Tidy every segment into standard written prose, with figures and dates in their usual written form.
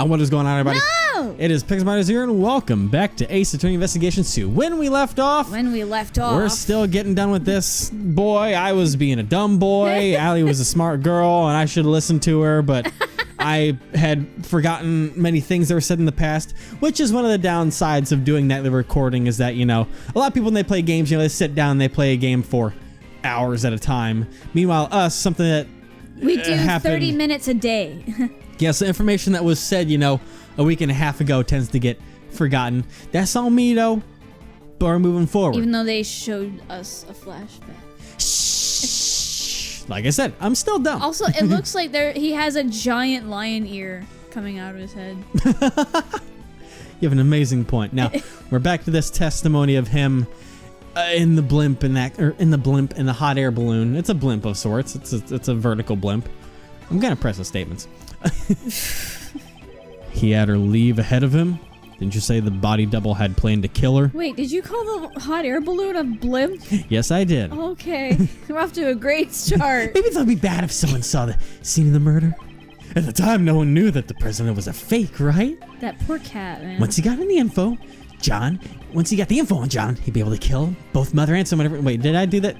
What is going on, everybody? No! It is Pixelminders here, and welcome back to Ace Attorney Investigations 2. When we left off, we're still getting done with this. Boy, I was being a dumb boy. Allie was a smart girl, and I should have listened to her, but I had forgotten many things that were said in the past, which is one of the downsides of doing nightly recording, is that, you know, a lot of people when they play games, you know, they sit down and they play a game for hours at a time. Meanwhile, us, something that we do 30 minutes a day. Yes, the information that was said, you know, a week and a half ago tends to get forgotten. That's on me, though. But we're moving forward. Even though they showed us a flashback. Shh. Like I said, I'm still dumb. Also, it looks like he has a giant lion ear coming out of his head. You have an amazing point. Now, we're back to this testimony of him in the blimp in the hot air balloon. It's a blimp of sorts. It's a vertical blimp. I'm gonna press the statements. He had her leave ahead of him. Didn't you say the body double had planned to kill her? Wait, did you call the hot air balloon a blimp? Yes, I did. Okay, we're off to a great start. Maybe that'd be bad if someone saw the scene of the murder. At the time, no one knew that the president was a fake, right? That poor cat, man. Once he got the info on John, he'd be able to kill both mother and son. Whatever. Wait, did I do that?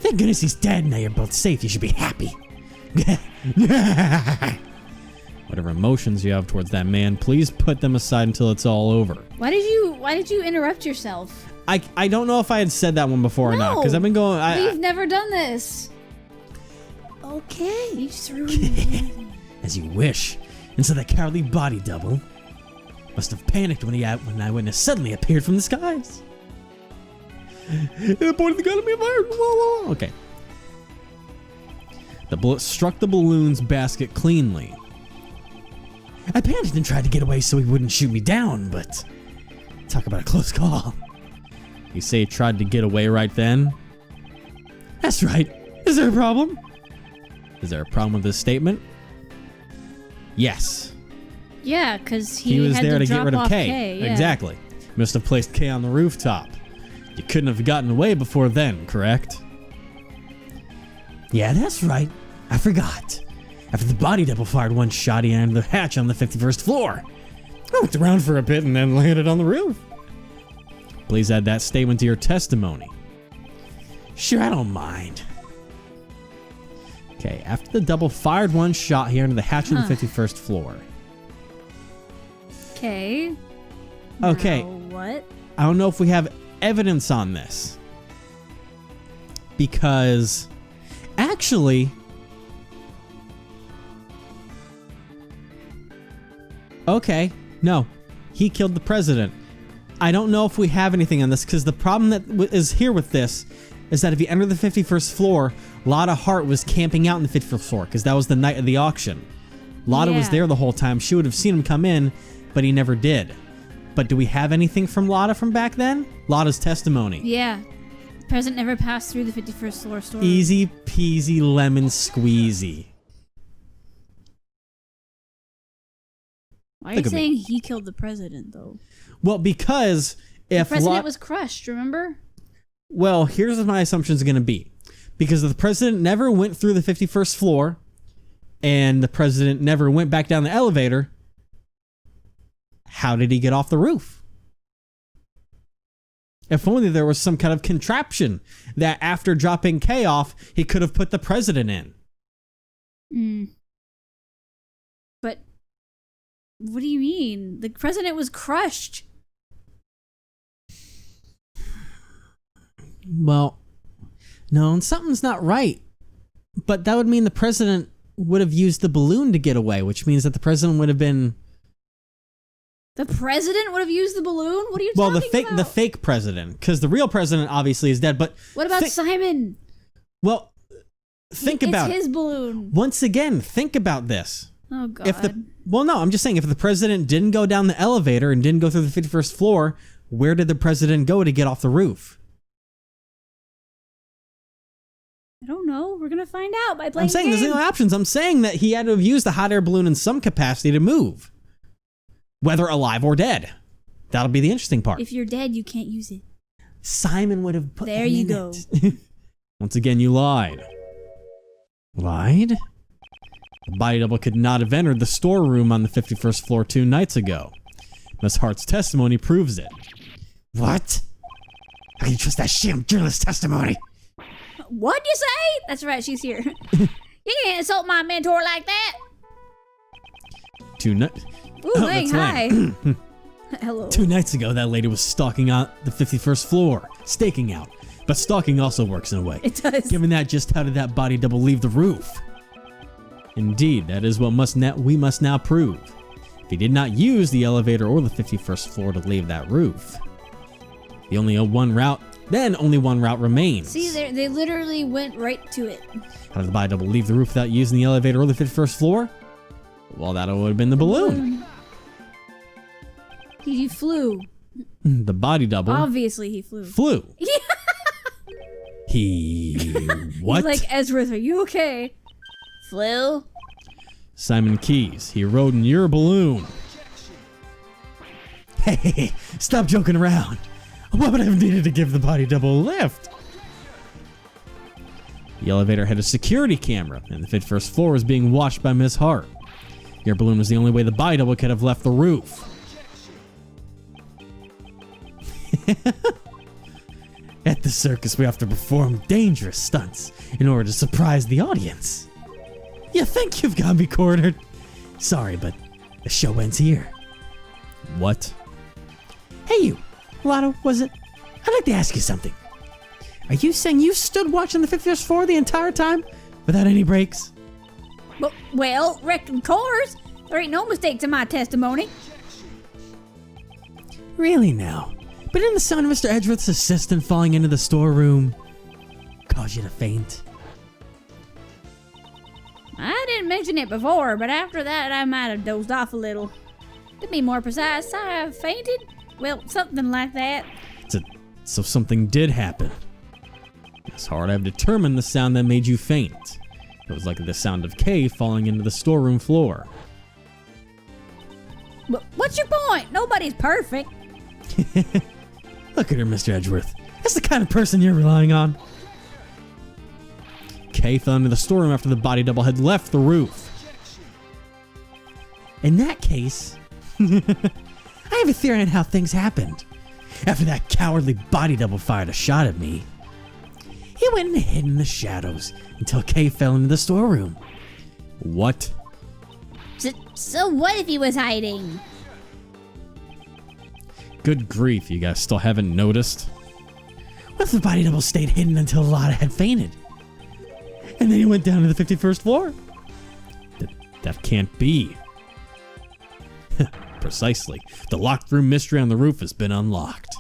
Thank goodness he's dead. Now you're both safe. You should be happy. Whatever emotions you have towards that man, please put them aside until it's all over. Why did you interrupt yourself? I don't know if I had said that one before or not, because I've been going. We've never done this. Okay. You just ruined it. As you wish. And so that cowardly body double must have panicked when eyewitness suddenly appeared from the skies. He pointed the gun at me and fired. Whoa, whoa. Okay. The bullet struck the balloon's basket cleanly. I panicked and tried to get away so he wouldn't shoot me down, but talk about a close call. You say he tried to get away right then? That's right. Is there a problem? Is there a problem with this statement? Yes. Yeah, because he was had there to drop get rid of off Kay. Yeah. Exactly. Must have placed Kay on the rooftop. You couldn't have gotten away before then, correct? Yeah, that's right. I forgot. After the body double fired one shot, he entered the hatch on the 51st floor. I looked around for a bit and then landed on the roof. Please add that statement to your testimony. Sure, I don't mind. Okay, after the double fired one shot, he entered the hatch on the 51st floor. Okay. Okay. Now what? I don't know if we have evidence on this. Because actually, okay, no, he killed the president. I don't know if we have anything on this, because the problem that is here with this is that if you enter the 51st floor, Lotta Hart was camping out in the 51st floor, because that was the night of the auction. Lotta was there the whole time. She would have seen him come in, but he never did. But do we have anything from Lotta from back then? Lotta's testimony. Yeah. The president never passed through the 51st floor store. Easy peasy lemon squeezy. Why are you saying he killed the president, though? Well, because if the president was crushed, remember? Well, here's what my assumption is going to be. Because if the president never went through the 51st floor, and the president never went back down the elevator, how did he get off the roof? If only there was some kind of contraption that after dropping Kay off, he could have put the president in. But what do you mean? The president was crushed. Well, no, and something's not right. But that would mean the president would have used the balloon to get away, which means that the president would have been... The president would have used the balloon? What are you talking about? The fake president, because the real president obviously is dead, but... What about Simon? Well, think about it. It's his balloon. Once again, think about this. Oh, God. Well, no, I'm just saying, if the president didn't go down the elevator and didn't go through the 51st floor, where did the president go to get off the roof? I don't know. We're going to find out by playing I'm saying there's no options. I'm saying that he had to have used the hot air balloon in some capacity to move. Whether alive or dead. That'll be the interesting part. If you're dead, you can't use it. Simon would have put There you go. Once again, you lied. Lied? The body double could not have entered the storeroom on the 51st floor 2 nights ago. Miss Hart's testimony proves it. What? How can you trust that sham journalist testimony? What'd you say? That's right, she's here. You can't insult my mentor like that. Ooh, hey, hi. Hello. 2 nights ago, that lady was stalking out the 51st floor, staking out. But stalking also works in a way. It does. Given that, just how did that body double leave the roof? Indeed, that is what we must now prove. If he did not use the elevator or the 51st floor to leave that roof, only one route remains. See, they literally went right to it. How did the body double leave the roof without using the elevator or the 51st floor? Well, that would have been the balloon. He flew. The body double. Obviously, he flew. Flew. Yeah. What? He's like, Ezra, are you okay? Flew. Simon Keys, he rode in your balloon. Hey, stop joking around. What would I have needed to give the body double a lift? The elevator had a security camera, and the 51st floor was being watched by Miss Hart. Your balloon was the only way the body double could have left the roof. At the circus, we have to perform dangerous stunts in order to surprise the audience. You think you've got me cornered? Sorry, but the show ends here. What? Hey you, Lotto, was it? I'd like to ask you something. Are you saying you stood watching the 51st floor the entire time without any breaks? Well, reckon course. There ain't no mistakes in my testimony. Really now? But didn't the sound of Mr. Edgeworth's assistant falling into the storeroom cause you to faint? I didn't mention it before, but after that I might have dozed off a little. To be more precise, I fainted. Well, something like that. So something did happen. It's hard. I've determined the sound that made you faint. It was like the sound of Kay falling into the storeroom floor. But what's your point? Nobody's perfect. Look at her, Mr. Edgeworth. That's the kind of person you're relying on. Kay fell into the storeroom after the body double had left the roof. In that case, I have a theory on how things happened. After that cowardly body double fired a shot at me, he went and hid in the shadows until Kay fell into the storeroom. What? So what if he was hiding? Good grief, you guys still haven't noticed? What if the body double stayed hidden until Lotta had fainted? And then he went down to the 51st floor? That can't be. Precisely. The locked room mystery on the roof has been unlocked.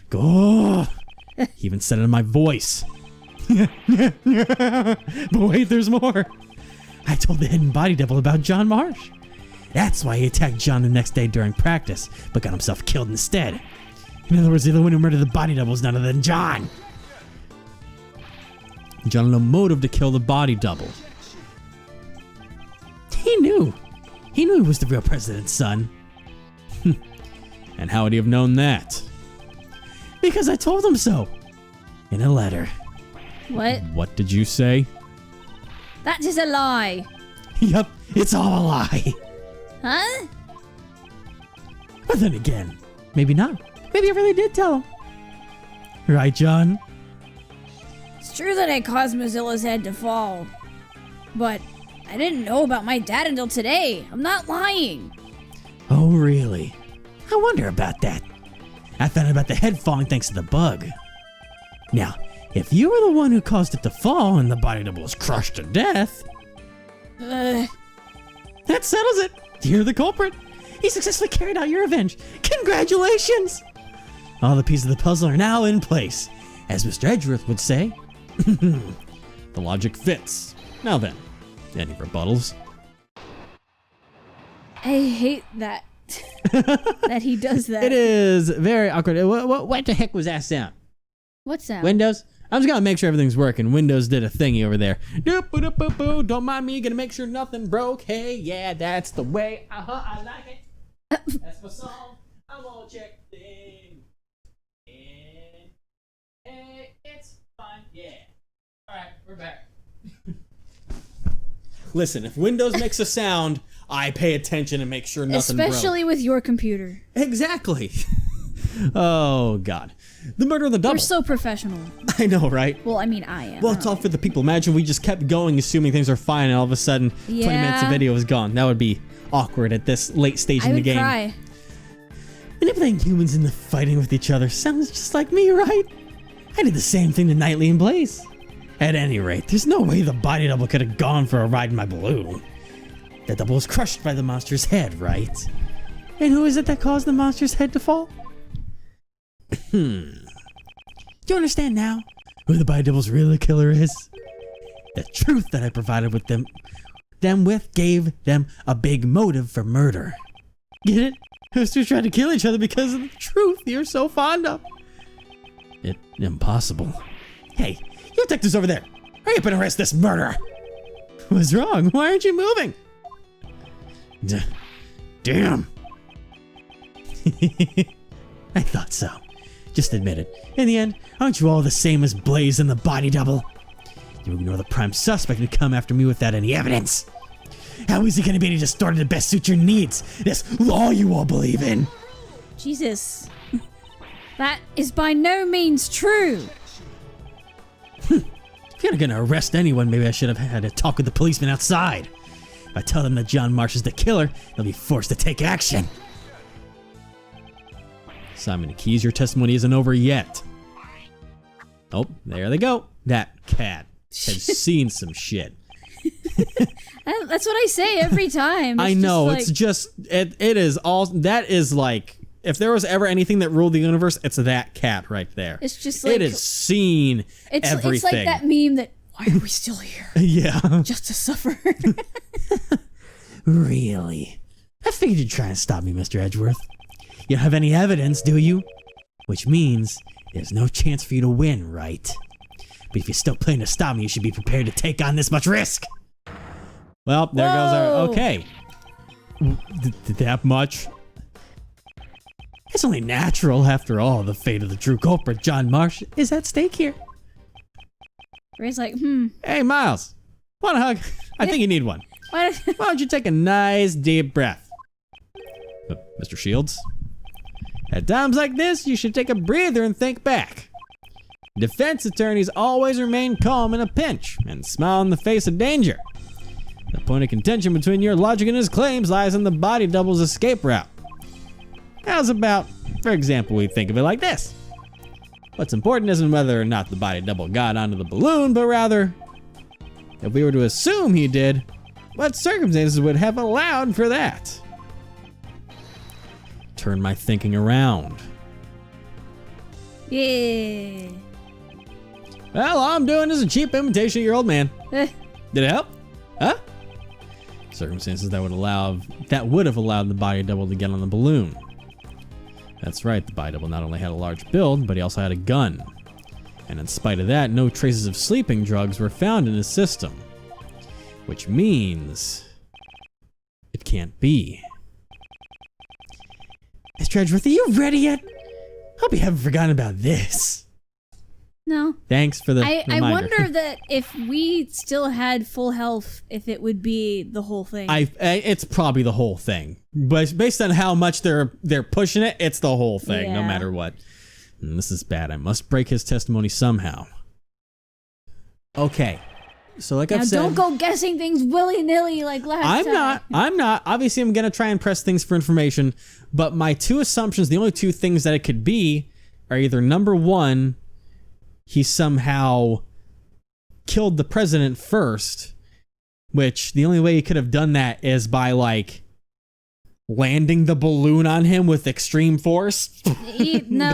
Go. He even said it in my voice. But wait, there's more. I told the hidden body double about John Marsh. That's why he attacked John the next day during practice, but got himself killed instead. In other words, the one who murdered the body double is none other than John. John had no motive to kill the body double. He knew. He knew he was the real president's son. And how would he have known that? Because I told him so. In a letter. What? What did you say? That's just a lie. Yup, it's all a lie. Huh? But then again, maybe not. Maybe I really did tell him. Right, John? It's true that I caused Mozilla's head to fall. But I didn't know about my dad until today. I'm not lying. Oh, really? I wonder about that. I found out about the head falling thanks to the bug. Now, if you were the one who caused it to fall and the body double was crushed to death, that settles it. You're the culprit. He successfully carried out your revenge. Congratulations! All the pieces of the puzzle are now in place, as Mr. Edgeworth would say. The logic fits. Now then, any rebuttals? I hate that. That he does that. It is very awkward. What the heck was that sound? What sound? Windows? I'm just gonna make sure everything's working. Windows did a thingy over there. Doop-a-doop-a-boo. Don't mind me, gonna make sure nothing broke. Hey, yeah, that's the way. I like it. That's my song. I'm gonna check things. And hey, it's fine. Yeah. All right, we're back. Listen, if Windows makes a sound, I pay attention and make sure nothing broke. Especially with your computer. Exactly. Oh, God. The murder of the double. We're so professional. I know, right? Well, I mean, I am. Well, it's all for the people. Imagine we just kept going, assuming things are fine, and all of a sudden, 20 minutes of video is gone. That would be awkward at this late stage in the game. I would cry. Manipulating humans into fighting with each other sounds just like me, right? I did the same thing to Knightley and Blaze. At any rate, there's no way the body double could have gone for a ride in my balloon. That double was crushed by the monster's head, right? And who is it that caused the monster's head to fall? Do you understand now who the body double's real killer is? The truth that I provided with them gave them a big motive for murder. Get it? Those two tried to kill each other because of the truth you're so fond of. It's impossible. Hey, you detectives over there, hurry up and arrest this murderer. What's wrong? Why aren't you moving? Damn. I thought so. Just admit it. In the end, aren't you all the same as Blaze and the body double? You ignore the prime suspect and come after me without any evidence. How easy can it be to just start to best suit your needs? This law you all believe in. Jesus. That is by no means true. If you're gonna arrest anyone, maybe I should have had a talk with the policeman outside. If I tell them that John Marsh is the killer, they'll be forced to take action. Simon Keys, your testimony isn't over yet. Oh, there they go. That cat has seen some shit. That's what I say every time. I know, it's just, it is all, that is like, if there was ever anything that ruled the universe, it's that cat right there. It's just like, it has seen everything. It's like that meme that, why are we still here? Yeah. Just to suffer. Really? I figured you'd try and stop me, Mr. Edgeworth. You don't have any evidence, do you? Which means there's no chance for you to win, right? But if you're still planning to stop me, you should be prepared to take on this much risk. Well, there goes our... Okay. That much? It's only natural, after all. The fate of the true culprit, John Marsh, is at stake here. Ray's like, Hey, Miles. Want a hug? I think you need one. Why don't you take a nice deep breath? Mr. Shields? At times like this, you should take a breather and think back. Defense attorneys always remain calm in a pinch and smile in the face of danger. The point of contention between your logic and his claims lies in the body double's escape route. How's about, for example, we think of it like this. What's important isn't whether or not the body double got onto the balloon, but rather, if we were to assume he did, what circumstances would have allowed for that? Turn my thinking around. yeah. Well, all I'm doing is a cheap imitation of your old man. Did it help? Huh? Circumstances that would have allowed the body double to get on the balloon. That's right, the body double not only had a large build, but he also had a gun. And in spite of that, no traces of sleeping drugs were found in his system. Which means it can't be. Mr. Edgeworth, are you ready yet? Hope you haven't forgotten about this. No. Thanks for the I reminder. wonder that if we still had full health, if it would be the whole thing. It's probably the whole thing. But based on how much they're pushing it, it's the whole thing, no matter what. And this is bad. I must break his testimony somehow. Okay. So like I've said... Now don't go guessing things willy-nilly like last time. I'm not. Obviously, I'm going to try and press things for information. But my two assumptions, the only two things that it could be, are either number one, he somehow killed the president first, which the only way he could have done that is by, like, landing the balloon on him with extreme force. But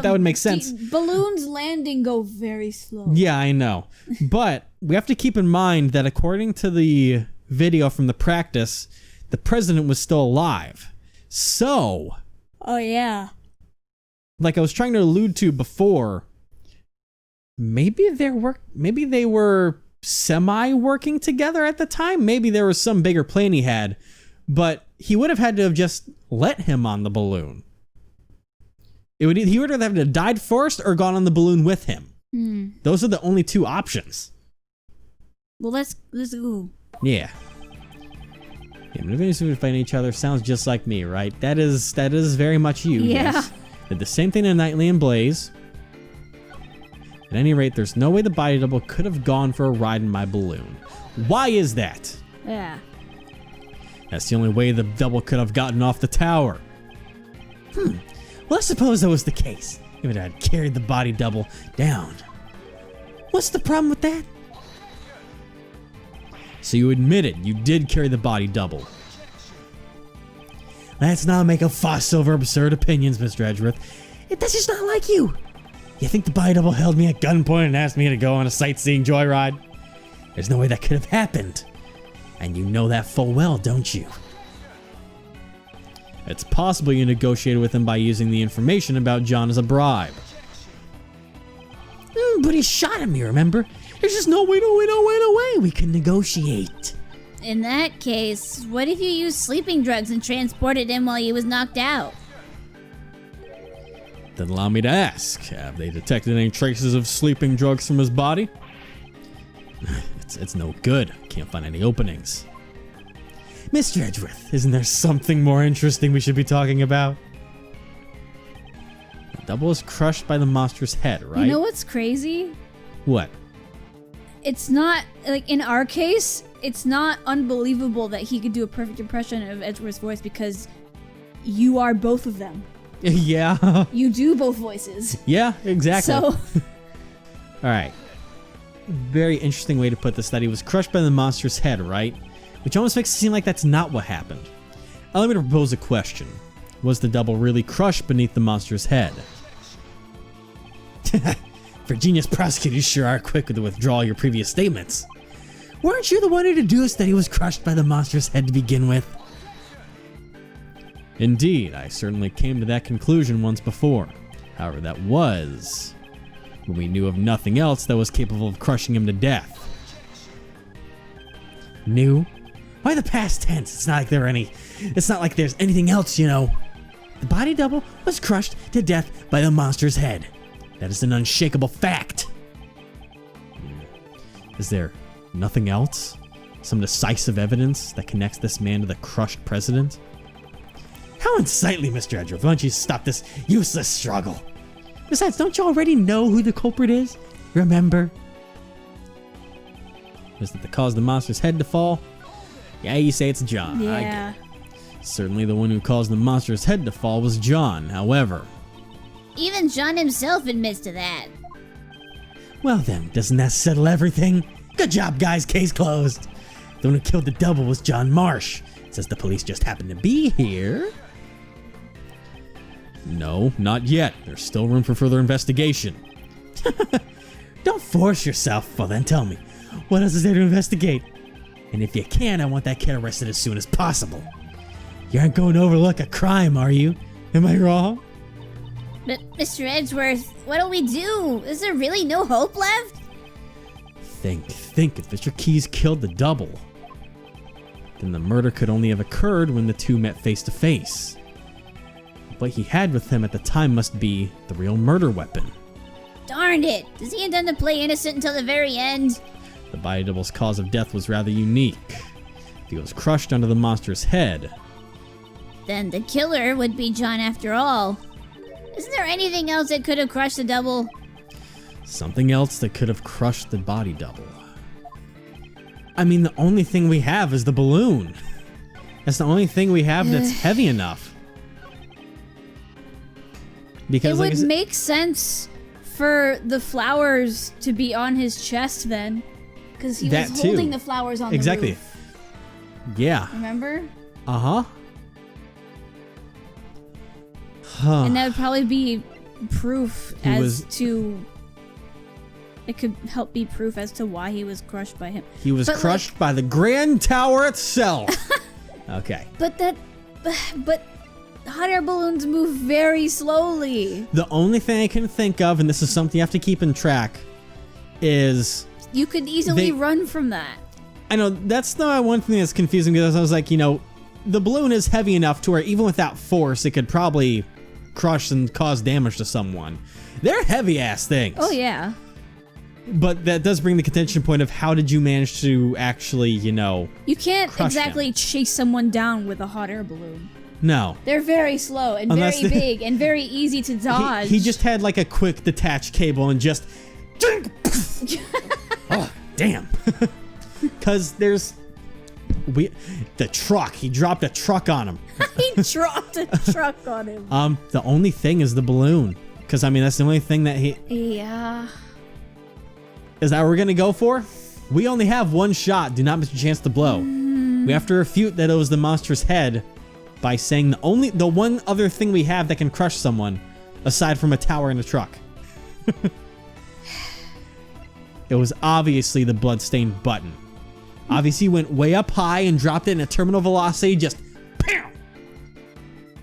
that would make sense. Balloons landing go very slow. Yeah, I know. But we have to keep in mind that according to the video from the practice, the president was still alive. So... Oh, yeah. Like I was trying to allude to before, maybe they were semi-working together at the time. Maybe there was some bigger plan he had, but he would have had to have just let him on the balloon. He would either have to have died first or gone on the balloon with him. Those are the only two options. Well, let's go. Yeah. Yeah, manipulating fighting each other sounds just like me, right? That is very much you. Yeah. Yes. Did the same thing to Knightley and Blaze. At any rate, there's no way the body double could have gone for a ride in my balloon. Why is that? Yeah. That's the only way the double could have gotten off the tower. Well, I suppose that was the case. If it had carried the body double down. What's the problem with that? So you admitted you did carry the body double. Let's not make a fuss over absurd opinions, Mr. Edgeworth. That's just not like you. You think the body double held me at gunpoint and asked me to go on a sightseeing joyride? There's no way that could have happened. And you know that full well, don't you? It's possible you negotiated with him by using the information about John as a bribe. But he shot at me, remember? There's just no way we can negotiate. In that case, what if you used sleeping drugs and transported him while he was knocked out? Then allow me to ask, have they detected any traces of sleeping drugs from his body? It's no good. Can't find any openings. Mr. Edgeworth, isn't there something more interesting we should be talking about? The double is crushed by the monster's head, right? You know what's crazy? What? It's not, like, in our case, it's not unbelievable that he could do a perfect impression of Edgeworth's voice because you are both of them. Yeah. You do both voices. Yeah, exactly. So. All right. Very interesting way to put this, that he was crushed by the monster's head, right? Which almost makes it seem like that's not what happened. Allow me to propose a question. Was the double really crushed beneath the monster's head? Virginia's prosecutors sure are quick with the withdrawal of your previous statements. Weren't you the one who deduced that he was crushed by the monster's head to begin with? Indeed, I certainly came to that conclusion once before. However, that was when we knew of nothing else that was capable of crushing him to death. Knew? Why the past tense? It's not like there's anything else, you know. The body double was crushed to death by the monster's head. That is an unshakable fact. Is there nothing else? Some decisive evidence that connects this man to the crushed president? How unsightly, Mr. Edgeworth. Why don't you stop this useless struggle? Besides, don't you already know who the culprit is? Remember? Was it the cause of the monster's head to fall? Yeah, you say it's John. Yeah. Certainly the one who caused the monster's head to fall was John, however. Even John himself admits to that. Well then, doesn't that settle everything? Good job, guys. Case closed. The one who killed the double was John Marsh. Says the police just happened to be here. No, not yet. There's still room for further investigation. Don't force yourself. Well then, tell me, what else is there to investigate? And if you can, I want that kid arrested as soon as possible. You aren't going to overlook a crime, are you? Am I wrong? But, Mr. Edgeworth, what'll we do? Is there really no hope left? Think. If Mr. Keyes killed the double, then the murder could only have occurred when the two met face to face. What he had with him at the time must be the real murder weapon. Darn it! Does he intend to play innocent until the very end? The body double's cause of death was rather unique. If he was crushed under the monster's head, then the killer would be John after all. Isn't there anything else that could have crushed the double? Something else that could have crushed the body double. I mean, the only thing we have is the balloon. That's the only thing we have that's heavy enough. Because it would make sense for the flowers to be on his chest then. Because he was holding the flowers on the roof. Yeah. Remember? Uh-huh. And that would probably be proof it could help be proof as to why he was crushed by him. He was crushed by the Grand Tower itself. Okay. But hot air balloons move very slowly. The only thing I can think of, and this is something you have to keep in track, is you could easily run from that. I know, that's the one thing that's confusing, because I was like, the balloon is heavy enough to where even without force, it could probably crush and cause damage to someone. They're heavy-ass things. Oh, yeah. But that does bring the contention point of how did you manage to actually, you can't exactly chase someone down with a hot air balloon. No. They're very slow and very big and very easy to dodge. He just had like a quick detached cable and just... Oh, damn. Because there's... The truck. He dropped a truck on him. He dropped a truck on him. The only thing is the balloon. Because, I mean, that's the only thing that he... Yeah. Is that what we're going to go for? We only have one shot. Do not miss your chance to blow. We have to refute that it was the monster's head by saying the one other thing we have that can crush someone, aside from a tower and a truck. It was obviously the bloodstained button. Obviously went way up high and dropped it in a terminal velocity, just... Pow!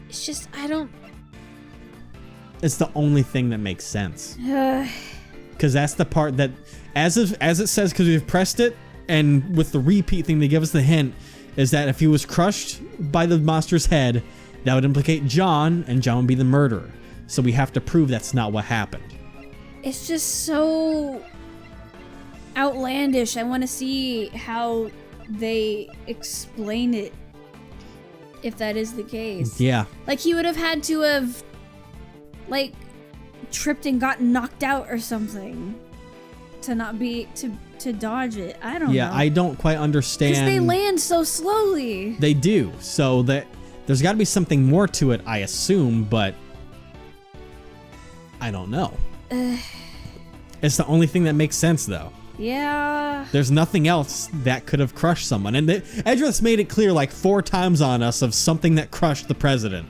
It's just, I don't... It's the only thing that makes sense. Because that's the part that, as it says, because we've pressed it, and with the repeat thing, they give us the hint, is that if he was crushed by the monster's head, that would implicate John, and John would be the murderer. So we have to prove that's not what happened. It's just so outlandish. I want to see how they explain it, if that is the case. Yeah. Like, he would have had to have, like, tripped and gotten knocked out or something to not be to dodge it. I don't know. Yeah, I don't quite understand. Because they land so slowly. They do. So that there's got to be something more to it, I assume, but I don't know. It's the only thing that makes sense, though. Yeah. There's nothing else that could have crushed someone. And Edgeworth's made it clear like 4 times on us of something that crushed the president.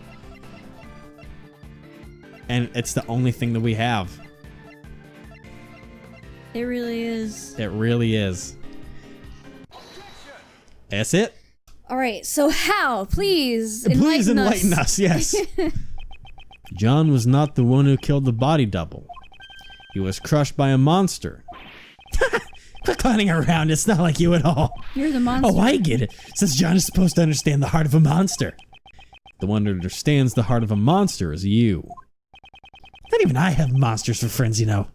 And it's the only thing that we have. It really is. It really is. That's it. All right, so how? Please enlighten us. Yes. John was not the one who killed the body double. He was crushed by a monster. Quit clowning around. It's not like you at all. You're the monster. Oh, I get it. Since John is supposed to understand the heart of a monster. The one who understands the heart of a monster is you. Not even I have monsters for friends, you know.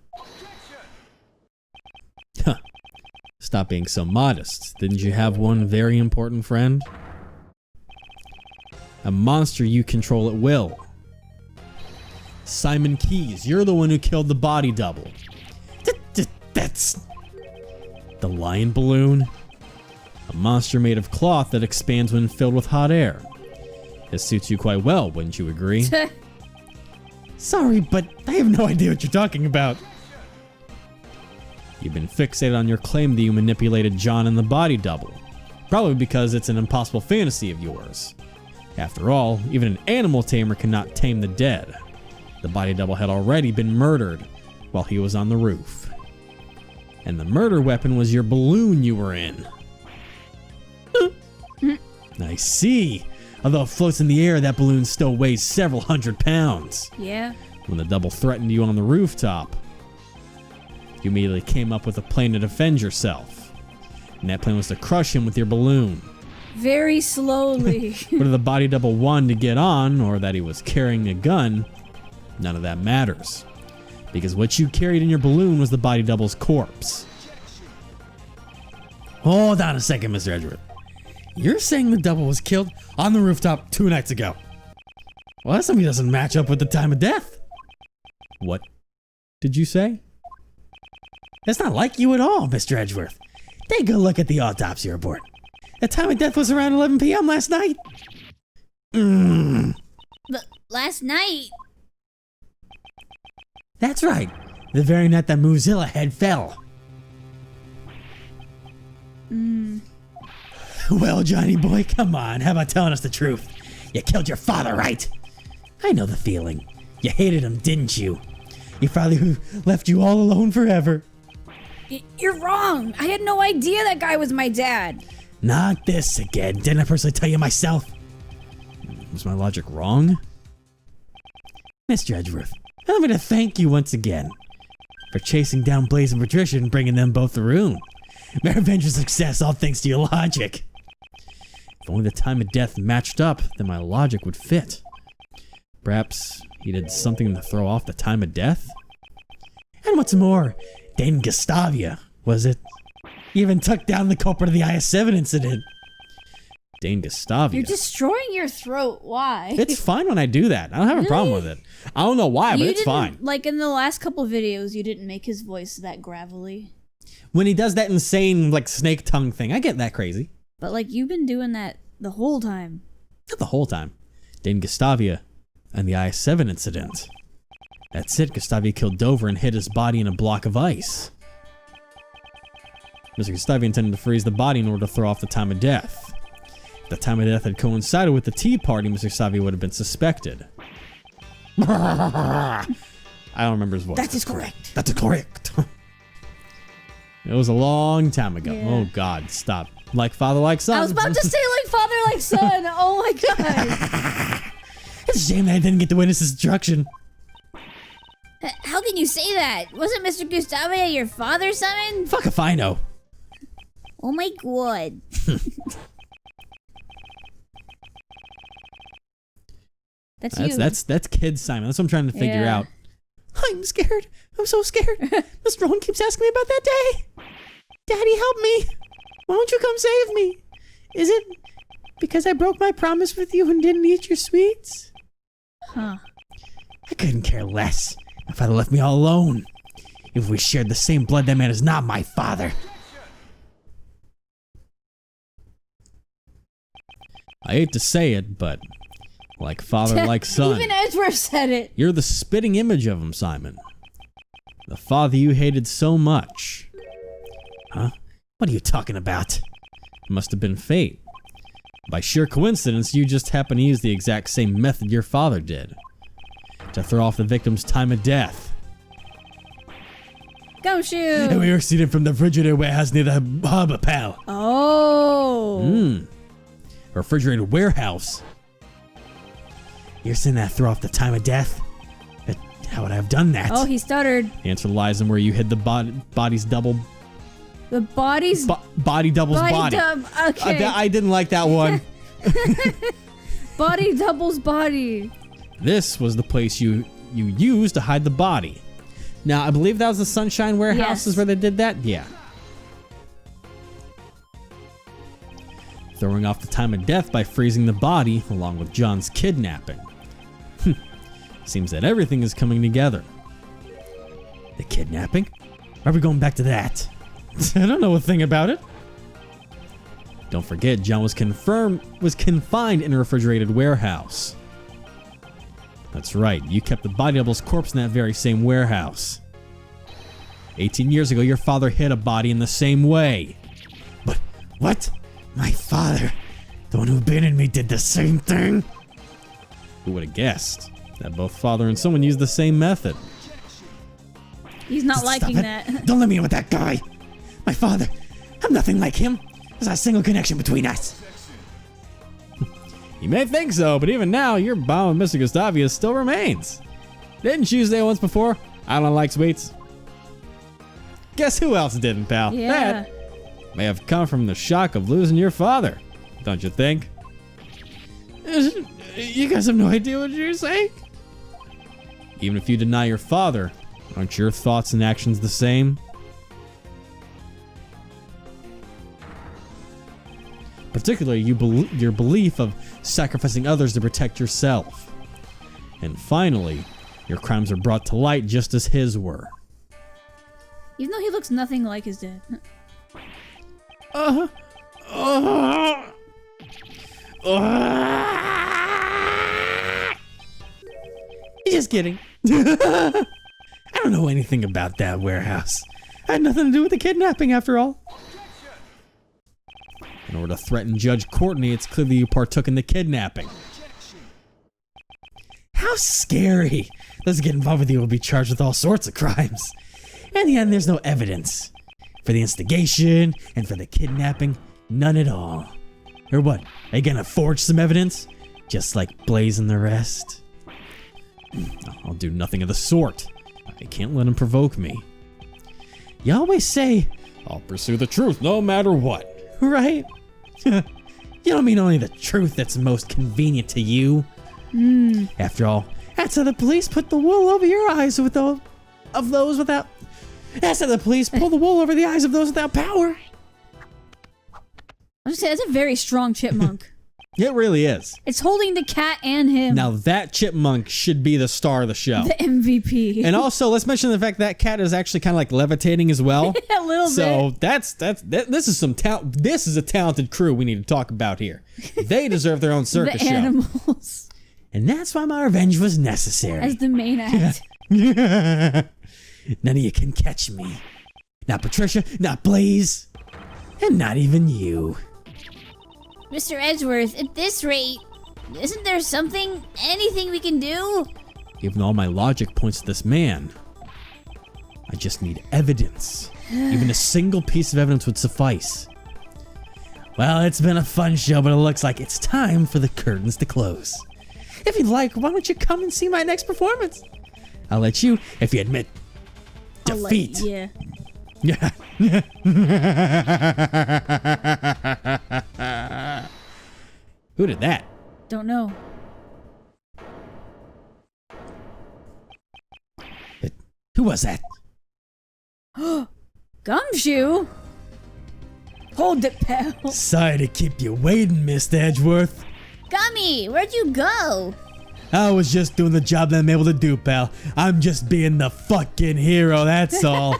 Huh. Stop being so modest. Didn't you have one very important friend? A monster you control at will. Simon Keyes, you're the one who killed the body double. That's... The lion balloon? A monster made of cloth that expands when filled with hot air. This suits you quite well, wouldn't you agree? Sorry, but I have no idea what you're talking about. You've been fixated on your claim that you manipulated John and the body double. Probably because it's an impossible fantasy of yours. After all, even an animal tamer cannot tame the dead. The body double had already been murdered while he was on the roof. And the murder weapon was your balloon you were in. I see. Although it floats in the air, that balloon still weighs several hundred pounds. Yeah. When the double threatened you on the rooftop, you immediately came up with a plan to defend yourself. And that plan was to crush him with your balloon. Very slowly. Whether the body double won to get on, or that he was carrying a gun, none of that matters. Because what you carried in your balloon was the body double's corpse. Hold on a second, Mr. Edgeworth. You're saying the double was killed on the rooftop 2 nights ago. Well, that something doesn't match up with the time of death. What did you say? That's not like you at all, Mr. Edgeworth. Take a good look at the autopsy report. The time of death was around 11 p.m. last night. But last night? That's right. The very night that Mozilla head fell. Well, Johnny boy, come on. How about telling us the truth? You killed your father, right? I know the feeling. You hated him, didn't you? Your father who left you all alone forever. You're wrong. I had no idea that guy was my dad. Not this again. Didn't I personally tell you myself? Was my logic wrong? Mr. Edgeworth, allow me to thank you once again for chasing down Blaze and Patricia and bringing them both to ruin. May our venture success all thanks to your logic. If only the time of death matched up, then my logic would fit. Perhaps he did something to throw off the time of death? And what's more, Dane Gustavia, was it? You even took down the culprit of the IS-7 incident. Dane Gustavia. You're destroying your throat. Why? It's fine when I do that. I don't have a problem with it. I don't know why, but it's fine. Like in the last couple videos, you didn't make his voice that gravelly. When he does that insane, like, snake tongue thing, I get that crazy. But, like, you've been doing that the whole time. Not the whole time. Dane Gustavia and the IS-7 incident. That's it. Gustavia killed Dover and hid his body in a block of ice. Mr. Gustavia intended to freeze the body in order to throw off the time of death. If the time of death had coincided with the tea party, Mr. Gustavia would have been suspected. I don't remember his voice. That is correct. That's correct. It was a long time ago. Yeah. Oh, God, stop. Like father, like son. I was about to say like father, like son. Oh my god. It's a shame that I didn't get to witness his destruction. How can you say that? Wasn't Mr. Gustavia your father, son? Fuck if I know. Oh my god. That's you. That's kid Simon. That's what I'm trying to figure Yeah. out. I'm scared. I'm so scared. Mr. Rowan keeps asking me about that day. Daddy, help me. Why don't you come save me? Is it because I broke my promise with you and didn't eat your sweets? Huh. I couldn't care less. My father left me all alone. If we shared the same blood, that man is not my father. I hate to say it, but like father, like son. Even Edgeworth said it. You're the spitting image of him, Simon. The father you hated so much. Huh? What are you talking about? It must have been fate. By sheer coincidence, you just happen to use the exact same method your father did. To throw off the victim's time of death. Go shoot. And we were seated from the refrigerator warehouse near the harbor, pal. Oh. Refrigerator warehouse. You're saying that throw off the time of death? How would I have done that? Oh, he stuttered. The answer lies in where you hid the body's double... The body's... body doubles body. Okay. I didn't like that one. Body doubles body. This was the place you used to hide the body. Now, I believe that was the Sunshine Warehouse Yes. is where they did that? Yeah. Throwing off the time of death by freezing the body, along with John's kidnapping. Seems that everything is coming together. The kidnapping? Why are we going back to that? I don't know a thing about it. Don't forget, John was confined in a refrigerated warehouse. That's right, you kept the body double's corpse in that very same warehouse. 18 years ago, your father hid a body in the same way. But what? My father, the one who abandoned me, did the same thing? Who would have guessed that both father and son used the same method? He's not liking Stop it. that. Don't let me in with that guy. My father, I'm nothing like him. There's not a single connection between us. You may think so, but even now, your bond with Mr. Gustavia still remains. Didn't you say once before, I don't like sweets? Guess who else didn't, pal? Yeah. That may have come from the shock of losing your father, don't you think? You guys have no idea what you're saying? Even if you deny your father, aren't your thoughts and actions the same? Particularly your belief of sacrificing others to protect yourself. And finally, your crimes are brought to light just as his were. Even though he looks nothing like his dad. Just kidding. I don't know anything about that warehouse. I had nothing to do with the kidnapping after all. In order to threaten Judge Courtney, it's clear that you partook in the kidnapping. How scary. Those who get involved with you will be charged with all sorts of crimes. In the end, there's no evidence. For the instigation and for the kidnapping, none at all. Or what? Are you gonna forge some evidence? Just like Blaze and the rest? I'll do nothing of the sort. I can't let him provoke me. You always say, I'll pursue the truth no matter what. right? You don't mean only the truth that's most convenient to you. After all, that's how the police put the wool over your eyes of those without That's how the police pull the wool over the eyes of those without power. I'm just saying, that's a very strong chipmunk. It really is. It's holding the cat and him. Now that chipmunk should be the star of the show. The MVP. And also, let's mention the fact that cat is actually kind of like levitating as well. A little so bit. So this is some talent. This is a talented crew we need to talk about here. They deserve their own circus the show. animals. And that's why my revenge was necessary. As the main act. None of you can catch me. Not Patricia, not Blaze, and not even you. Mr. Edgeworth, at this rate, isn't there anything we can do? Even all my logic points to this man. I just need evidence. Even a single piece of evidence would suffice. Well, it's been a fun show, but it looks like it's time for the curtains to close. If you'd like, why don't you come and see my next performance? I'll let you, if you admit defeat. Yeah. Yeah. Who did that? Don't know. Who was that? Gumshoe? Hold it, pal. Sorry to keep you waiting, Mr. Edgeworth. Gummy, where'd you go? I was just doing the job that I'm able to do, pal. I'm just being the fucking hero, that's all.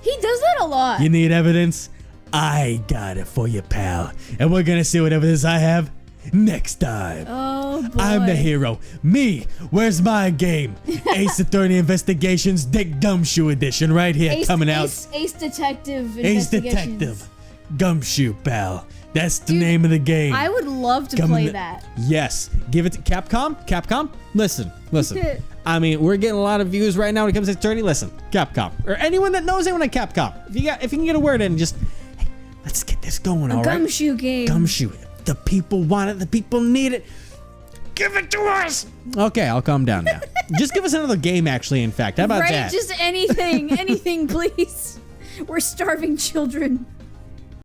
He does that a lot. You need evidence? I got it for you, pal. And we're gonna see what evidence I have next time. Oh, boy. I'm the hero. Me. Where's my game? Ace Attorney Investigations Dick Gumshoe Edition right here coming out. Ace Detective Ace Investigations. Detective. Gumshoe, pal. That's the name of the game. I would love to play that. Yes. Give it to Capcom. Capcom, listen. I mean, we're getting a lot of views right now when it comes to attorney. Listen, Capcom, or anyone that knows anyone at Capcom. If you can get a word in, just hey, let's get this going. All right. Gumshoe game. Gumshoe. The people want it. The people need it. Give it to us. Okay, I'll calm down now. Just give us another game, actually. In fact, how about right? that? Just anything, please. We're starving children.